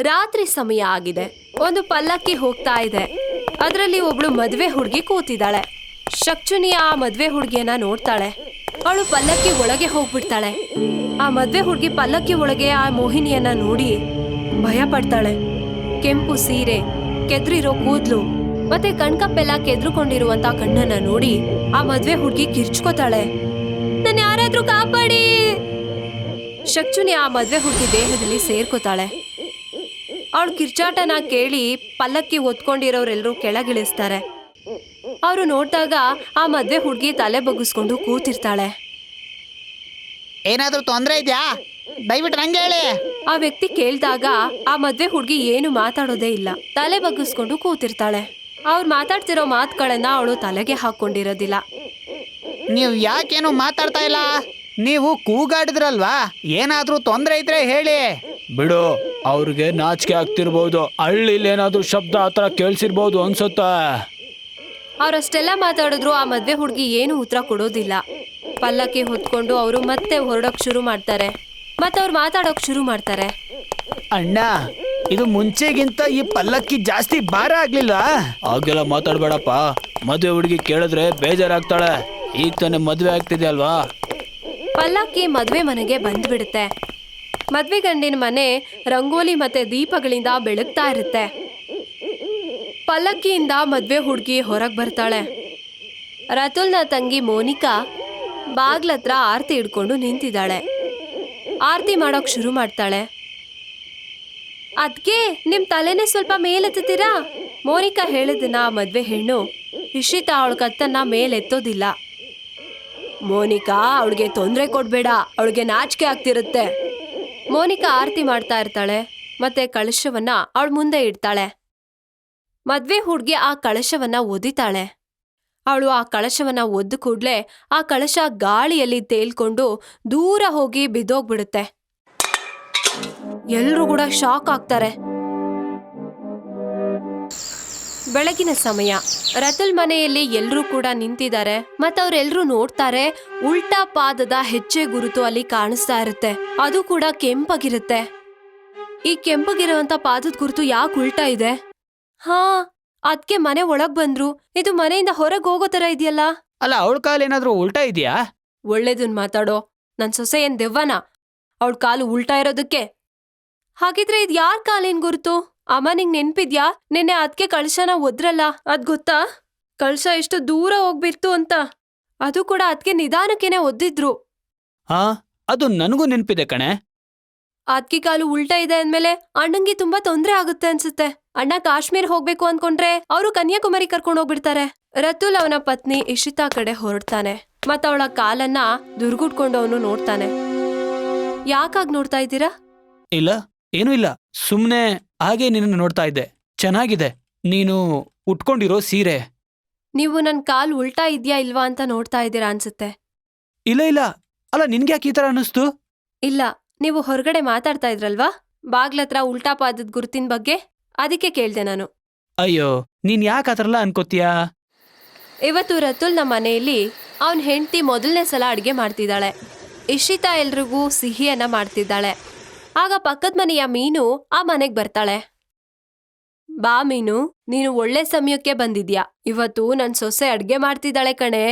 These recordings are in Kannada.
ರಾತ್ರಿ ಸಮಯ ಆಗಿದೆ. ಒಂದು ಪಲ್ಲಕ್ಕಿ ಹೋಗ್ತಾ ಇದೆ. ಅದರಲ್ಲಿ ಒಬ್ಳು ಮದ್ವೆ ಹುಡುಗಿ ಕೂತಿದ್ದಾಳೆ. ಶಕ್ಚುನಿ ಆ ಮದ್ವೆ ಹುಡುಗಿಯನ್ನ ನೋಡ್ತಾಳೆ. ಅವಳು ಪಲ್ಲಕ್ಕಿ ಒಳಗೆ ಹೋಗ್ಬಿಡ್ತಾಳೆ. ಆ ಮದ್ವೆ ಹುಡುಗಿ ಪಲ್ಲಕ್ಕಿ ಒಳಗೆ ಆ ಮೋಹಿನಿಯನ್ನ ನೋಡಿ ಭಯ ಪಡ್ತಾಳೆ. ಕೆಂಪು ಸೀರೆ, ಕೆದ್ರಿರೋ ಕೂದ್ಲು ಮತ್ತೆ ಕಣ್ಕಪ್ಪೆಲ್ಲ ಕೆದ್ರುಕೊಂಡಿರುವಂತ ಕಣ್ಣನ್ನ ನೋಡಿ ಆ ಮದ್ವೆ ಹುಡುಗಿ ಕಿರ್ಚ್ಕೋತಾಳೆ. ನನ್ನ ಯಾರಾದ್ರೂ ಕಾಪಾಡಿ. ಶಕ್ಚುನಿ ಆ ಮದ್ವೆ ಹುಡುಗಿ ದೇಹದಲ್ಲಿ ಸೇರ್ಕೋತಾಳೆ. ಅವಳು ಕಿರ್ಚಾಟನ ಕೇಳಿ ಪಲ್ಲಕ್ಕಿ ಹೊತ್ಕೊಂಡಿರೋರೆಲ್ಲರೂ ಕೆಳಗಿಳಿಸ್ತಾರೆ. ಅವರು ನೋಡಿದಾಗ ಆ ಮದ್ವೆ ಹುಡುಗಿ ತಲೆ ಬಗ್ಗಿಸ್ಕೊಂಡು ಕೂತಿರ್ತಾಳೆ. ಏನಾದ್ರೂ ತೊಂದರೆ ಇದೆಯಾ? ದಯವಿಟ್ಟು ನಂಗೆ ಹೇಳಿ. ಆ ವ್ಯಕ್ತಿ ಕೇಳಿದಾಗ ಆ ಮದ್ವೆ ಹುಡುಗಿ ಏನು ಮಾತಾಡೋದೇ ಇಲ್ಲ, ತಲೆ ಬಗ್ಗಿಸ್ಕೊಂಡು ಕೂತಿರ್ತಾಳೆ. ಅವ್ರು ಮಾತಾಡ್ತಿರೋ ಮಾತುಗಳನ್ನ ಅವಳು ತಲೆಗೆ ಹಾಕೊಂಡಿರೋದಿಲ್ಲ. ನೀವು ಯಾಕೇನು ಮಾತಾಡ್ತಾ ಇಲ್ಲ? ನೀವು ಕೂಗಾಡಿದ್ರಲ್ವಾ? ಏನಾದ್ರೂ ತೊಂದರೆ ಇದ್ರೆ ಹೇಳಿ. ಬಿಡು, ಅವ್ರಿಗೆ ನಾಚಿಕೆ ಆಗ್ತಿರ್ಬೋದು. ಹಳ್ಳಿಲಿ ಏನಾದ್ರೂ ಶಬ್ದ ಆತರ ಕೇಳಿಸಿರ್ಬೋದು ಅನ್ಸುತ್ತ. ಅವ್ರಷ್ಟೆಲ್ಲ ಮಾತಾಡಿದ್ರು ಆ ಮದ್ವೆ ಹುಡುಗಿ ಏನು ಉತ್ತರ ಕೊಡೋದಿಲ್ಲ. ಪಲ್ಲಕ್ಕಿ ಹೊತ್ಕೊಂಡು ಅವರು ಮತ್ತೆ ಹೊರಡೋಕ್ ಶುರು ಮಾಡ್ತಾರೆ. ಮತ್ತೆ ಅವ್ರು ಮಾತಾಡೋಕ್ ಶುರು ಮಾಡ್ತಾರೆ. ಅಣ್ಣ, ಇದು ಮುಂಚೆಗಿಂತ ಈ ಪಲ್ಲಕ್ಕಿ ಜಾಸ್ತಿ ಭಾರ ಆಗ್ಲಿಲ್ಲ. ಹಾಗೆಲ್ಲ ಮಾತಾಡ್ಬೇಡಪ್ಪ. ಮದ್ವೆ ಹುಡುಗಿ ಕೇಳಿದ್ರೆ ಬೇಜಾರಾಗ್ತಾಳೆ. ಈಗ ತಾನೇ ಮದ್ವೆ ಆಗ್ತಿದೆ ಅಲ್ವಾ. ಪಲ್ಲಕ್ಕಿ ಮದ್ವೆ ಮನೆಗೆ ಬಂದ್ಬಿಡುತ್ತೆ. ಮದ್ವೆ ಗಂಡಿನ ಮನೆ ರಂಗೋಲಿ ಮತ್ತೆ ದೀಪಗಳಿಂದ ಬೆಳಗ್ತಾ ಇರುತ್ತೆ. ಪಲ್ಲಕ್ಕಿಯಿಂದ ಮದ್ವೆ ಹುಡುಗಿ ಹೊರಗೆ ಬರ್ತಾಳೆ. ರತುಲ್ನ ತಂಗಿ ಮೋನಿಕಾ ಬಾಗ್ಲತ್ರ ಆರತಿ ಹಿಡ್ಕೊಂಡು ನಿಂತಿದ್ದಾಳೆ. ಆರತಿ ಮಾಡೋಕ್ ಶುರು ಮಾಡ್ತಾಳೆ. ಅದ್ಕೆ ನಿಮ್ ತಲೆನೇ ಸ್ವಲ್ಪ ಮೇಲೆತ್ತೀರಾ? ಮೋನಿಕಾ ಹೇಳಿದನ್ನ ಮದ್ವೆ ಹೆಣ್ಣು ಇಶಿತಾ ಅವಳ ಕತ್ತನ್ನ ಮೇಲೆತ್ತೋದಿಲ್ಲ. ಮೋನಿಕಾ, ಅವಳಿಗೆ ತೊಂದರೆ ಕೊಡ್ಬೇಡ, ಅವಳಿಗೆ ನಾಚಿಕೆ ಆಗ್ತಿರುತ್ತೆ. ಮೋನಿಕಾ ಆರತಿ ಮಾಡ್ತಾ ಇರ್ತಾಳೆ. ಮತ್ತೆ ಕಳಶವನ್ನ ಅವಳ ಮುಂದೆ ಇಡ್ತಾಳೆ. ಮದ್ವೆ ಹುಡ್ಗಿ ಆ ಕಳಶವನ್ನ ಒದಿತಾಳೆ. ಅವಳು ಆ ಕಳಶವನ್ನ ಒದ್ದು ಕೂಡ್ಲೆ ಆ ಕಳಶ ಗಾಳಿಯಲ್ಲಿ ತೇಲ್ಕೊಂಡು ದೂರ ಹೋಗಿ ಬಿದ್ದೋಗ್ಬಿಡುತ್ತೆ. ಎಲ್ರೂ ಕೂಡ ಶಾಕ್ ಆಗ್ತಾರೆ. ಬೆಳಗಿನ ಸಮಯ. ರತುಲ್ ಮನೆಯಲ್ಲಿ ಎಲ್ರೂ ಕೂಡ ನಿಂತಿದ್ದಾರೆ. ಮತ್ತವ್ರೆಲ್ರೂ ನೋಡ್ತಾರೆ. ಉಲ್ಟಾ ಪಾದದ ಹೆಜ್ಜೆ ಗುರುತು ಅಲ್ಲಿ ಕಾಣಿಸ್ತಾ ಇರುತ್ತೆ. ಅದು ಕೂಡ ಕೆಂಪಗಿರುತ್ತೆ. ಈ ಕೆಂಪಗಿರುವಂತ ಪಾದದ ಗುರುತು ಯಾಕೆ ಉಲ್ಟಾ ಇದೆ? ಹಾ, ಅದ್ಕೆ ಮನೆ ಒಳಗ್ ಬಂದ್ರು. ಇದು ಮನೆಯಿಂದ ಹೊರಗೆ ಹೋಗೋ ತರ ಇದೆಯಲ್ಲ. ಅಲ್ಲ, ಅವಳ ಕಾಲು ಏನಾದ್ರೂ ಉಲ್ಟಾ ಇದೆಯಾ? ಒಳ್ಳೇದನ್ ಮಾತಾಡೋ. ನನ್ ಸೊಸೆ ಏನ್ ದೆವ್ವನ ಅವಳ ಕಾಲು ಉಲ್ಟಾ ಇರೋದಕ್ಕೆ? ಹಾಗಿದ್ರೆ ಇದ್ ಯಾರ್ ಕಾಲಿನ ಗುರುತು? ಅಮ್ಮ, ನಿಂಗ್ ನೆನ್ಪಿದ್ಯಾ ನಿನ್ನೆ ಅದ್ಕೆ ಕಳಶನ ಒದ್ರಲ್ಲ, ಅದ್ ಗೊತ್ತಾ? ಕಳಶ ಎಷ್ಟು ದೂರ ಹೋಗ್ಬಿಡ್ತು ಅಂತ. ಅದು ಕೂಡ ಅದ್ಕೆ ನಿಧಾನಕ್ಕೇನೆ ಒದ್ದಿದ್ರು. ಹಾ, ಅದು ನನಗೂ ನೆನ್ಪಿದೆ ಕಣೆ. ಅದ್ಕೆ ಕಾಲು ಉಲ್ಟಾ ಇದೆ ಅಂದ್ಮೇಲೆ ಅಣ್ಣಂಗೆ ತುಂಬಾ ತೊಂದ್ರೆ ಆಗುತ್ತೆ ಅನ್ಸುತ್ತೆ. ಅಣ್ಣ ಕಾಶ್ಮೀರ್ ಹೋಗ್ಬೇಕು ಅನ್ಕೊಂಡ್ರೆ ಅವರು ಕನ್ಯಾಕುಮಾರಿ ಕರ್ಕೊಂಡು ಹೋಗ್ಬಿಡ್ತಾರೆ. ರತುಲ್ ಅವನ ಪತ್ನಿ ಇಶಿತಾ ಕಡೆ ಹೊರಡ್ತಾನೆ. ಮತ್ತ ಅವಳ ಕಾಲನ್ನ ದುರ್ಗುಟ್ಕೊಂಡು ಅವನು ನೋಡ್ತಾನೆ. ಯಾಕಾಗ್ ನೋಡ್ತಾ ಇದ್ದೀರಾ? ಇಲ್ಲ, ಏನೂ ಇಲ್ಲ. ಸುಮ್ನೆ ಹಾಗೆ ನಿನ್ನ ನೋಡ್ತಾ ಇದ್ದೆ. ಚೆನ್ನಾಗಿದೆ ನೀನು ಉಟ್ಕೊಂಡಿರೋ ಸೀರೆ. ನೀವು ನನ್ ಕಾಲ್ ಉಲ್ಟಾ ಇದ್ಯಾ ಇಲ್ವಾ ಅಂತ ನೋಡ್ತಾ ಇದ್ದೀರಾ ಅನ್ಸುತ್ತೆ. ಇಲ್ಲ ಇಲ್ಲ, ಅಲ್ಲ ನಿನ್ಗ್ಯಾಕೆ ಈ ತರ ಅನ್ನಿಸ್ತು? ಇಲ್ಲ, ನೀವು ಹೊರಗಡೆ ಮಾತಾಡ್ತಾ ಇದ್ರಲ್ವಾ ಬಾಗ್ಲತ್ರ ಉಲ್ಟಾ ಪಾದದ ಗುರುತಿನ ಬಗ್ಗೆ, ಅದಕ್ಕೆ ಕೇಳ್ದೆ ನಾನು. ಅಯ್ಯೋ, ನೀನ್ ಯಾಕೆ ಆತರಲ್ಲ ಅನ್ಕೋತೀಯಾ? ಇವತ್ತು ರತುಲ್ ನಮ್ಮ ಮನೆಯಲ್ಲಿ ಅವನ್ ಹೆಂಡತಿ ಮೊದಲನೇ ಸಲ ಅಡ್ಗೆ ಮಾಡ್ತಿದ್ದಾಳೆ. ಇಶಿತಾ ಎಲ್ರಿಗೂ ಸಿಹಿಯನ್ನ ಮಾಡ್ತಿದ್ದಾಳೆ. ಆಗ ಪಕ್ಕದ ಮನೆಯ ಮೀನು ಆ ಮನೆಗ್ ಬರ್ತಾಳೆ. ಬಾ ಮೀನು, ನೀನು ಒಳ್ಳೆ ಸಮಯಕ್ಕೆ ಬಂದಿದ್ಯಾ. ಇವತ್ತು ನನ್ ಸೊಸೆ ಅಡ್ಗೆ ಮಾಡ್ತಿದ್ದಾಳೆ ಕಣೆ.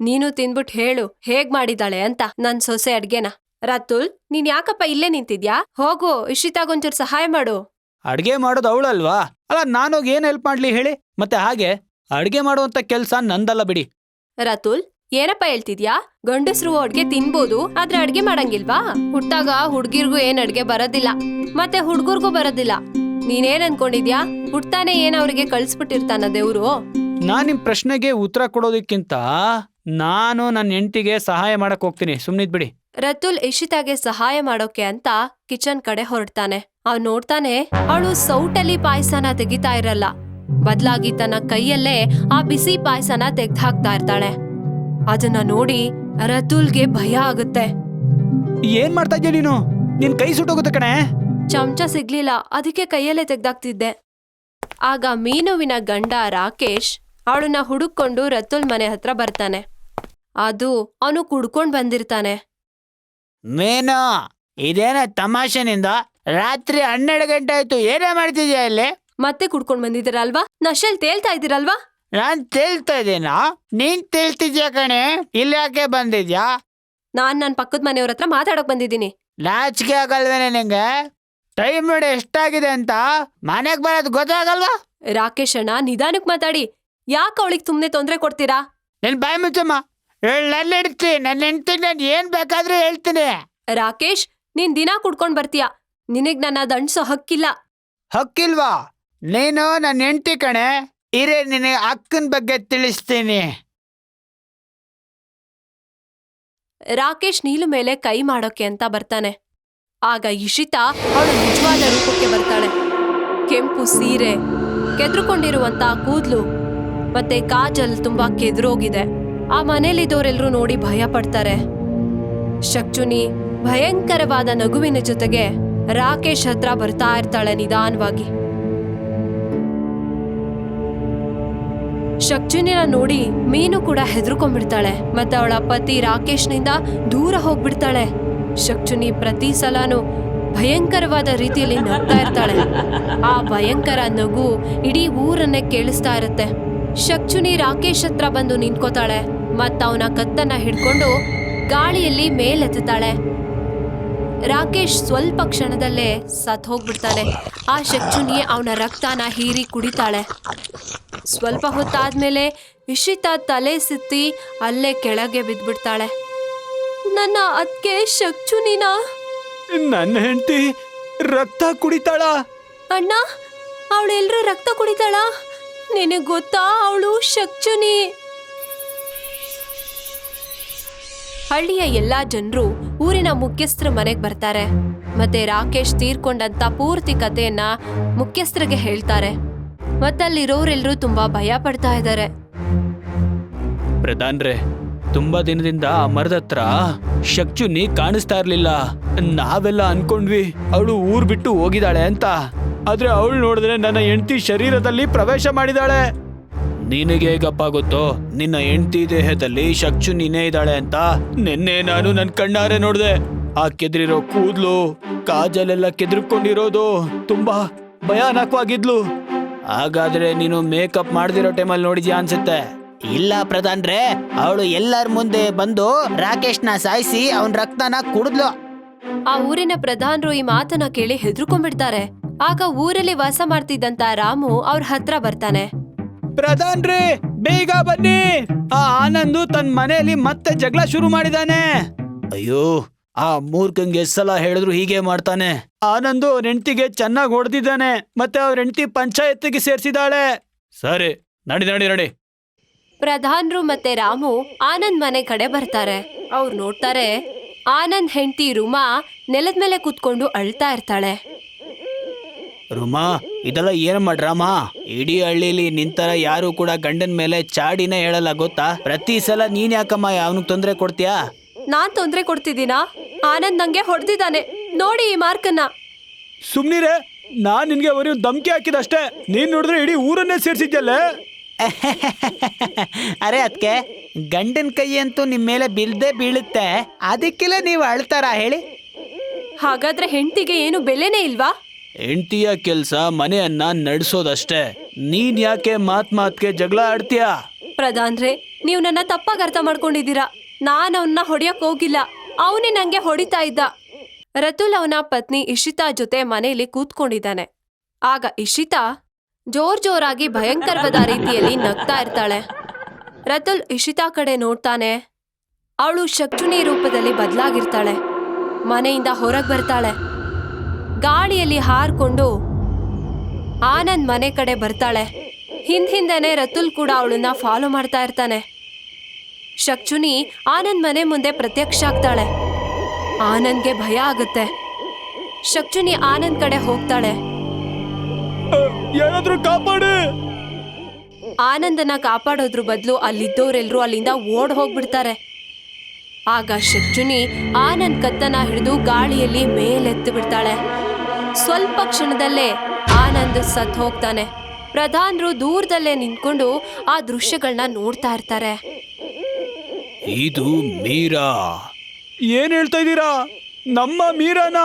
ನೀನು ತಿನ್ಬಿಟ್ ಹೇಳು ಹೇಗ್ ಮಾಡಿದಾಳೆ ಅಂತ ನನ್ ಸೊಸೆ ಅಡ್ಗೆನ. ರತುಲ್, ನೀನ್ ಯಾಕಪ್ಪ ಇಲ್ಲೇ ನಿಂತಿದ್ಯಾ? ಹೋಗು, ಇಶಿತಾಗೊಂಚೂರು ಸಹಾಯ ಮಾಡು. ಅಡ್ಗೆ ಮಾಡೋದು ಅವಳಲ್ವಾ? ಅಲ್ಲ, ನಾನೋಗಿ ಏನ್ ಹೆಲ್ಪ್ ಮಾಡ್ಲಿ ಹೇಳಿ? ಮತ್ತೆ ಹಾಗೆ ಅಡ್ಗೆ ಮಾಡುವಂತ ಕೆಲ್ಸ ನಂದಲ್ಲ ಬಿಡಿ. ರತುಲ್, ಏನಪ್ಪ ಹೇಳ್ತಿದ್ಯಾ? ಗಂಡಸ್ರು ಅಡ್ಗೆ ತಿನ್ಬೋದು, ಆದ್ರೆ ಅಡ್ಗೆ ಮಾಡಂಗಿಲ್ವಾ? ಹುಟ್ಟಾಗ ಹುಡ್ಗಿರ್ಗೂ ಏನ್ ಅಡ್ಗೆ ಬರೋದಿಲ್ಲ, ಮತ್ತೆ ಹುಡ್ಗುರ್ಗೂ ಬರೋದಿಲ್ಲ. ನೀನೇನ್ ಅನ್ಕೊಂಡಿದ್ಯಾ? ಹುಟ್ಟಾನೆ ಏನ್ ಅವ್ರಿಗೆ ಕಳ್ಸ್ಬಿಟ್ಟಿರ್ತಾನ ದೇವ್ರು? ನಾನ್ ನಿಮ್ ಪ್ರಶ್ನೆಗೆ ಉತ್ತರ ಕೊಡೋದಕ್ಕಿಂತ ನಾನು ನನ್ನ ಹೆಂಡತಿಗೆ ಸಹಾಯ ಮಾಡಕ್ ಹೋಗ್ತೀನಿ. ಸುಮ್ನಿದ್ ಬಿಡಿ. ರತುಲ್ ಇಶಿತಾಗೆ ಸಹಾಯ ಮಾಡೋಕೆ ಅಂತ ಕಿಚನ್ ಕಡೆ ಹೊರಡ್ತಾನೆ. ಅವ್ನ್ ನೋಡ್ತಾನೆ, ಅವಳು ಸೌಟಲ್ಲಿ ಪಾಯಸನ ತೆಗಿತಾ ಇರಲ್ಲ, ಬದ್ಲಾಗಿ ತನ್ನ ಕೈಯಲ್ಲೇ ಆ ಬಿಸಿ ಪಾಯಸನ ತೆಗ್ದು ಹಾಕ್ತಾ ಇರ್ತಾಳೆ. ಅದನ್ನ ನೋಡಿ ರತುಲ್ಗೆ ಭಯ ಆಗುತ್ತೆ. ಏನ್ ಮಾಡ್ತಾ ಇದ್ಯಾ ನೀನು? ನಿನ್ ಕೈ ಸುಟ್ಟೋಗುತ್ತೆ ಕಣೆ. ಚಮಚ ಸಿಗ್ಲಿಲ್ಲ, ಅದಕ್ಕೆ ಕೈಯಲ್ಲೇ ತೆಗ್ದಾಕ್ತಿದ್ದೆ. ಆಗ ಮೀನುವಿನ ಗಂಡ ರಾಕೇಶ್ ಅವಳನ್ನ ಹುಡುಕೊಂಡು ರತುಲ್ ಮನೆ ಹತ್ರ ಬರ್ತಾನೆ. ಅದು ಅವನು ಕುಡ್ಕೊಂಡ್ ಬಂದಿರ್ತಾನೆ. ಮೇನು, ಇದೇನ ತಮಾಷೆನಿಂದ ರಾತ್ರಿ 12 ಗಂಟೆ ಆಯ್ತು, ಏನೇ ಮಾಡ್ತಿದ್ಯಾ ಇಲ್ಲಿ? ಮತ್ತೆ ಕುಡ್ಕೊಂಡ್ ಬಂದಿದ್ದೀರಲ್ವಾ? ನಶೆಲ್ ತೇಲ್ತಾ ಇದ್ದೀರಲ್ವಾ? ನಾನ್ ತೇಲ್ತಾ ಇದ್ದೀನಾ? ನೀನ್ ತೇಲ್ತಿದ್ಯಾ ಕಣೆ. ಇಲ್ಲಿ ಯಾಕೆ ಬಂದಿದ್ಯಾ? ನಾನ್ ನನ್ ಪಕ್ಕದ ಮನೆಯವ್ರ ಹತ್ರ ಮಾತಾಡಕ್ ಬಂದಿದ್ದೀನಿ. ನಾಚಿಕೆ ಆಗಲ್ವೇನೆ ನಿಂಗೆ? ಟೈಮ್ ನೋಡಿ ಎಷ್ಟಾಗಿದೆ ಅಂತ. ಮನೆಗ್ ಬರೋದು ಗೊತ್ತಾಗಲ್ವಾ? ರಾಕೇಶ್ ಅಣ್ಣ, ನಿಧಾನಕ್ ಮಾತಾಡಿ. ಯಾಕೆ ಅವಳಿಗೆ ಸುಮ್ನೆ ತೊಂದ್ರೆ ಕೊಡ್ತೀರಾ? ನಿನ್ ಬಾಯಿ ಮುಚ್ಚಮ್ಮ. ನನ್ನ ಹೆಂಡ್ತಿ, ನನ್ನ ಹೆಂಡ್ತಿಗೆ ನಾನು ಏನ್ ಬೇಕಾದ್ರೂ ಹೇಳ್ತೀನಿ. ರಾಕೇಶ್, ನೀನ್ ದಿನ ಕುಡ್ಕೊಂಡ್ ಬರ್ತೀಯ. ನಿನಗ್ ನನ್ನ ದಂಡ್ಸೋ ಹಕ್ಕಿಲ್ಲ. ಹಕ್ಕಿಲ್ವಾ? ನೀನು ನನ್ನ ಹೆಂಡ್ತಿ ಕಣೆ. ಇರೇ ನಿನಗೆ ಅಕ್ಕನ ಬಗ್ಗೆ ತಿಳಿಸ್ತೀನಿ. ರಾಕೇಶ್ ನೀಲು ಮೇಲೆ ಕೈ ಮಾಡೋಕೆ ಅಂತ ಬರ್ತಾನೆ. ಆಗ ಇಶಿತಾ ಅವಳ ನಿಜವಾದ ರೂಪಕ್ಕೆ ಬರ್ತಾಳೆ. ಕೆಂಪು ಸೀರೆ, ಕೆದ್ರುಕೊಂಡಿರುವಂತ ಕೂದ್ಲು ಮತ್ತೆ ಕಾಜಲ್ ತುಂಬಾ ಕೆದ್ರೋಗಿದೆ. ಆ ಮನೇಲಿದ್ದವರೆಲ್ಲರೂ ನೋಡಿ ಭಯ ಪಡ್ತಾರೆ. ಶಕ್ಚುನಿ ಭಯಂಕರವಾದ ನಗುವಿನ ಜೊತೆಗೆ ರಾಕೇಶ್ ಹತ್ರ ಬರ್ತಾ ಇರ್ತಾಳೆ ನಿಧಾನವಾಗಿ. ಶಕ್ಚುನಿನ ನೋಡಿ ಮೀನು ಕೂಡ ಹೆದರ್ಕೊಂಡ್ಬಿಡ್ತಾಳೆ. ಮತ್ತೆ ಅವಳ ಪತಿ ರಾಕೇಶ್ನಿಂದ ದೂರ ಹೋಗ್ಬಿಡ್ತಾಳೆ. ಶಕ್ಚುನಿ ಪ್ರತಿ ಸಲನೂ ಭಯಂಕರವಾದ ರೀತಿಯಲ್ಲಿ ನಗ್ತಾ ಇರ್ತಾಳೆ. ಆ ಭಯಂಕರ ನಗು ಇಡೀ ಊರನ್ನೇ ಕೇಳಿಸ್ತಾ ಇರುತ್ತೆ. ಶಕ್ಚುನಿ ರಾಕೇಶ್ ಹತ್ರ ಬಂದು ನಿಂತ್ಕೋತಾಳೆ. ಮತ್ತ ಅವನ ಕತ್ತನ್ನ ಹಿಡ್ಕೊಂಡು ಗಾಳಿಯಲ್ಲಿ ಮೇಲೆತ್ತಾಳೆ. ರಾಕೇಶ್ ಸ್ವಲ್ಪ ಕ್ಷಣದಲ್ಲೇ ಸತ್ ಹೋಗ್ಬಿಡ್ತಾನೆ. ಆ ಶಕ್ಚುನಿ ಅವನ ರಕ್ತನ ಹೀರಿ ಕುಡಿತಾಳೆ. ಸ್ವಲ್ಪ ಹೊತ್ತಾದ್ಮೇಲೆ ಇಶಿತಾ ತಲೆ ಸುತ್ತಿ ಅಲ್ಲೇ ಕೆಳಗೆ ಬಿದ್ಬಿಡ್ತಾಳೆ. ನನ್ನ ಅದ್ಕೆ ಶಕ್ಚುನಿನ. ನನ್ನ ಹೆಂಡತಿ ರಕ್ತ ಕುಡಿತಾಳ? ಅಣ್ಣ, ಅವಳೆಲ್ರೂ ರಕ್ತ ಕುಡಿತಾಳ? ನಿನಗ್ ಗೊತ್ತಾ ಅವಳು ಶಕ್ಚುನಿ? ಹಳ್ಳಿಯ ಎಲ್ಲಾ ಜನರು ಊರಿನ ಮುಖ್ಯಸ್ಥರ ಮನೆಗ್ ಬರ್ತಾರೆ. ಮತ್ತೆ ರಾಕೇಶ್ ತೀರ್ಕೊಂಡಂತ ಪೂರ್ತಿ ಕಥೆಯನ್ನ ಮುಖ್ಯಸ್ಥರಿಗೆ ಹೇಳ್ತಾರೆ. ಮತ್ತಲ್ಲಿರೋರೆಲ್ಲರೂ ತುಂಬಾ ಭಯ ಪಡ್ತಾ ಇದ್ದಾರೆ. ಪ್ರಧಾನ್ರೆ, ತುಂಬಾ ದಿನದಿಂದ ಆ ಮರದ ಹತ್ರ ಶಕ್ಚುನಿ ಕಾಣಿಸ್ತಾ ಇರ್ಲಿಲ್ಲ. ನಾವೆಲ್ಲ ಅನ್ಕೊಂಡ್ವಿ ಅವಳು ಊರ್ ಬಿಟ್ಟು ಹೋಗಿದ್ದಾಳೆ ಅಂತ. ಆದ್ರೆ ಅವಳು ನೋಡಿದ್ರೆ ನನ್ನ ಹೆಂಡತಿ ಶರೀರದಲ್ಲಿ ಪ್ರವೇಶ ಮಾಡಿದಾಳೆ. ನಿನಗೆ ಹೇಗಪ್ಪ ಗೊತ್ತೋ ನಿನ್ನ ಹೆಂಡತಿ ದೇಹದಲ್ಲಿ ಶಕ್ಚುನಿನೇ ಇದ್ದಾಳೆ ಅಂತ? ನಿನ್ನೆ ನಾನು ನನ್ನ ಕಣ್ಣಾರೆ ನೋಡ್ದೆ. ಆ ಕೆದ್ರಿರೋ ಕೂದ್ಲು, ಕಾಜಲೆಲ್ಲ ಕೆದ್ರಿಕೊಂಡಿರೋದು ತುಂಬಾ ಭಯಾನಕವಾಗಿದ್ಲು. ಹಾಗಾದ್ರೆ ನೀನು ಮೇಕಪ್ ಮಾಡ್ದಿರೋ ಟೈಮಲ್ಲಿ ನೋಡಿದ್ಯಾ ಅನ್ಸುತ್ತೆ. ಇಲ್ಲ ಪ್ರಧಾನ್ರೆ, ಅವಳು ಎಲ್ಲರ ಮುಂದೆ ಬಂದು ರಾಕೇಶ್ನ ಸಾಯಿಸಿ ಅವನ್ ರಕ್ತನ ಕುಡಿದ್ಲು. ಆ ಊರಿನ ಪ್ರಧಾನರು ಈ ಮಾತನ್ನ ಕೇಳಿ ಹೆದರ್ಕೊಂಡ್ಬಿಡ್ತಾರೆ. ಆಗ ಊರಲ್ಲಿ ವಾಸ ಮಾಡ್ತಿದ್ದಂತ ರಾಮು ಅವ್ರ ಹತ್ರ ಬರ್ತಾನೆ. ಪ್ರಧಾನ್ರೆ, ಬೇಗ ಬನ್ನಿ. ಆ ಆನಂದು ತನ್ನ ಮನೆಯಲ್ಲಿ ಮತ್ತೆ ಜಗಳ ಶುರು ಮಾಡಿದಾನೆ. ಅಯ್ಯೋ, ಆ ಮೂರ್ಖಂಗೆ ಸಲ ಹೇಳಿದ್ರು ಹೀಗೆ ಮಾಡ್ತಾನೆ. ಆನಂದು ಅವ್ರ ಹೆಂಡತಿಗೆ ಚೆನ್ನಾಗಿ ಹೊಡೆದಿದ್ದಾನೆ. ಮತ್ತೆ ಅವ್ರ ಹೆಂಡತಿ ಪಂಚಾಯತ್ಗೆ ಸೇರಿಸಿದಾಳೆ. ಸರಿ, ನಡಿ ನಡಿ ನಡಿ. ಪ್ರಧಾನರು ಮತ್ತೆ ರಾಮು ಆನಂದ್ ಮನೆ ಕಡೆ ಬರ್ತಾರೆ. ಅವ್ರು ನೋಡ್ತಾರೆ, ಆನಂದ್ ಹೆಂಡತಿ ರುಮಾ ನೆಲದ ಮೇಲೆ ಕೂತ್ಕೊಂಡು ಅಳ್ತಾ ಇರ್ತಾಳೆ. ರುಮಾ, ಇದೆಲ್ಲ ಏನಮ್ಮ ಡ್ರಾಮ? ಇಡೀ ಹಳ್ಳಿಲಿ ನಿಂತರ ಯಾರು ಕೂಡ ಗಂಡನ ಮೇಲೆ ಚಾಡಿನೇ ಹೇಳಲ್ಲ ಗೊತ್ತಾ? ಪ್ರತಿ ಸಲ ನೀನ್ ಯಾಕಮ್ಮ ಅವನಿಗೆ ತೊಂದರೆ ಕೊಡ್ತೀಯಾ? ನಾನ್ ತೊಂದ್ರೆ ಕೊಡ್ತಿದ್ದೀನಾ? ಆನಂದ್ ನಂಗೆ ಹೊಡೆದಿದ್ದಾನೆ ನೋಡಿ ಈ ಮಾರ್ಕನ್ನ. ಸುಮ್ನಿರೆ, ನಾನ್ ನಿನ್ಗೆ ಬರೀ ಧಮ್ಕಿ ಹಾಕಿದಷ್ಟೇ. ನೀನ್ ನೋಡಿದ್ರೆ ಇಡೀ ಊರನ್ನೇ ಸೇರ್ಸಿದ್ಯಲ್ಲೇ. ಅರೆ ಅದಕ್ಕೆ ಗಂಡನ ಕೈ ಅಂತೂ ನಿಮ್ ಮೇಲೆ ಬಿಲ್ದೇ ಬೀಳುತ್ತೆ, ಅದಕ್ಕೆಲ್ಲ ನೀವು ಅಳ್ತಾರ ಹೇಳಿ? ಹಾಗಾದ್ರೆ ಹೆಂಡತಿಗೆ ಏನು ಬೆಲೆನೇ ಇಲ್ವಾ? ಹೆಂಡತಿಯ ಕೆಲ್ಸ ಮನೆಯನ್ನ ನಡೆಸೋದಷ್ಟೇ. ನೀನ್ ಯಾಕೆ ಮಾತ್ಗೆ ಜಗಳ ಆಡ್ತೀಯಾ? ಪ್ರಧಾನ್ರೆ, ನೀವು ನನ್ನ ತಪ್ಪಾಗಿ ಅರ್ಥ ಮಾಡ್ಕೊಂಡಿದ್ದೀರಾ. ನಾನ್ ಅವನ್ನ ಹೊಡೆಯಕ್ ಹೋಗಿಲ್ಲ, ಅವನೇ ನಂಗೆ ಹೊಡಿತಾ ಇದ್ದ. ರತುಲ್ ಅವನ ಪತ್ನಿ ಇಶಿತಾ ಜೊತೆ ಮನೆಯಲ್ಲಿ ಕೂತ್ಕೊಂಡಿದ್ದಾನೆ. ಆಗ ಇಶಿತಾ ಜೋರಾಗಿ ಭಯಂಕರವಾದ ರೀತಿಯಲ್ಲಿ ನಗ್ತಾ ಇರ್ತಾಳೆ. ರತುಲ್ ಇಶಿತಾ ಕಡೆ ನೋಡ್ತಾನೆ. ಅವಳು ಶಕ್ಚುನಿ ರೂಪದಲ್ಲಿ ಬದಲಾಗಿರ್ತಾಳೆ. ಮನೆಯಿಂದ ಹೊರಗೆ ಬರ್ತಾಳೆ. ಗಾಳಿಯಲ್ಲಿ ಹಾರ್ಕೊಂಡು ಆನಂದ್ ಮನೆ ಕಡೆ ಬರ್ತಾಳೆ. ಹಿಂದೆನೆ ರತುಲ್ ಕೂಡ ಅವಳನ್ನ ಫಾಲೋ ಮಾಡ್ತಾ ಇರ್ತಾನೆ. ಶಕ್ಚುನಿ ಆನಂದ್ ಮನೆ ಮುಂದೆ ಪ್ರತ್ಯಕ್ಷ ಆಗ್ತಾಳೆ. ಆನಂದ್ಗೆ ಭಯ ಆಗುತ್ತೆ. ಶಕ್ಚುನಿ ಆನಂದ್ ಕಡೆ ಹೋಗ್ತಾಳೆ. ಯಾರಾದ್ರೂ ಕಾಪಾಡು. ಆನಂದನ ಕಾಪಾಡೋದ್ರ ಬದಲು ಅಲ್ಲಿದ್ದವರೆಲ್ಲರೂ ಅಲ್ಲಿಂದ ಓಡ್ ಹೋಗ್ಬಿಡ್ತಾರೆ. ಆಗ ಶಕ್ಚುನಿ ಆನಂದ್ ಕತ್ತನ ಹಿಡಿದು ಗಾಳಿಯಲ್ಲಿ ಮೇಲೆತ್ತು ಬಿಡ್ತಾಳೆ. ಸ್ವಲ್ಪ ಕ್ಷಣದಲ್ಲೇ ಆನಂದ್ ಸತ್ ಹೋಗ್ತಾನೆ. ಪ್ರಧಾನರು ದೂರದಲ್ಲೇ ನಿಂತ್ಕೊಂಡು ಆ ದೃಶ್ಯಗಳನ್ನ ನೋಡ್ತಾ ಇರ್ತಾರೆ. ಇದು ಮೀರಾ? ಏನ್ ಹೇಳ್ತಾ ಇದ್ದೀರಾ? ನಮ್ಮ ಮೀರಾನ?